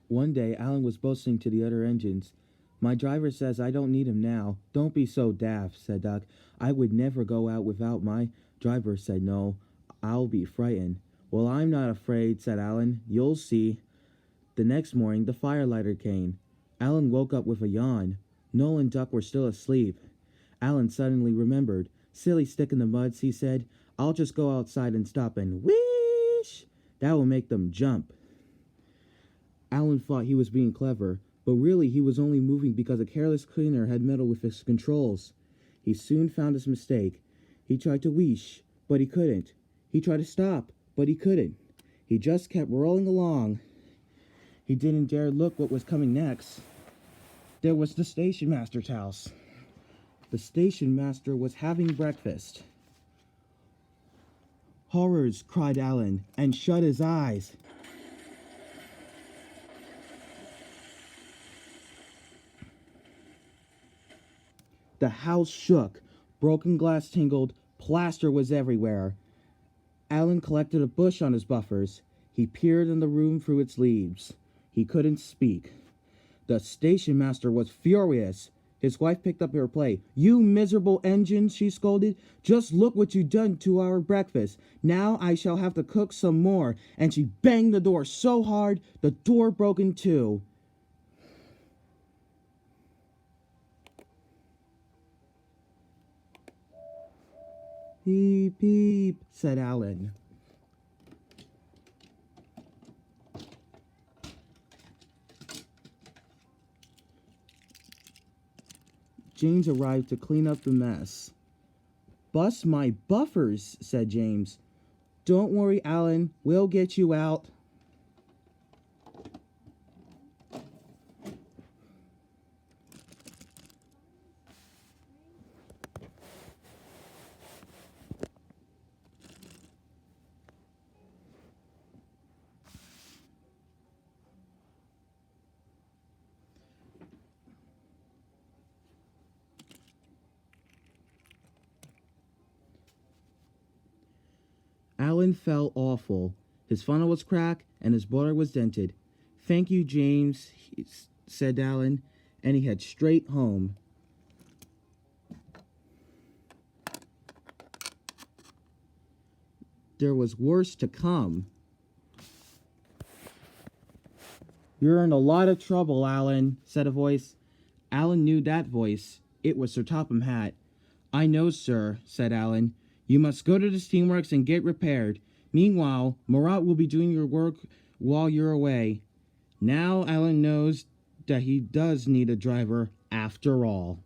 One day, Alan was boasting to the other engines. My driver says I don't need him now. Don't be so daft, said Doc. I would never go out without my driver, said Noel. I'll be frightened. Well, I'm not afraid, said Alan. You'll see. The next morning, the firelighter came. Alan woke up with a yawn. Noel and Duck were still asleep. Alan suddenly remembered. Silly stick in the muds, he said. I'll just go outside and stop and whoosh. That will make them jump. Alan thought he was being clever, but really he was only moving because a careless cleaner had meddled with his controls. He soon found his mistake. He tried to whoosh, but he couldn't. He tried to stop, but he couldn't. He just kept rolling along. He didn't dare look what was coming next. There was the station master's house. The station master was having breakfast. Horrors, cried Alan, and shut his eyes. The house shook. Broken glass tingled. Plaster was everywhere. Alan collected a bush on his buffers. He peered in the room through its leaves. He couldn't speak. The station master was furious. His wife picked up her plate. You miserable engine, she scolded. Just look what you done to our breakfast. Now I shall have to cook some more. And she banged the door so hard, the door broke in two. Peep, peep, said Alan. James arrived to clean up the mess. Bust my buffers, said James. Don't worry, Alan. We'll get you out. Alan felt awful. His funnel was cracked and his boiler was dented. Thank you, James, said Alan, and he headed straight home. There was worse to come. You're in a lot of trouble, Alan, said a voice. Alan knew that voice. It was Sir Topham Hatt. I know, sir, said Alan. You must go to the steamworks and get repaired. Meanwhile, Marat will be doing your work while you're away. Now Alan knows that he does need a driver after all.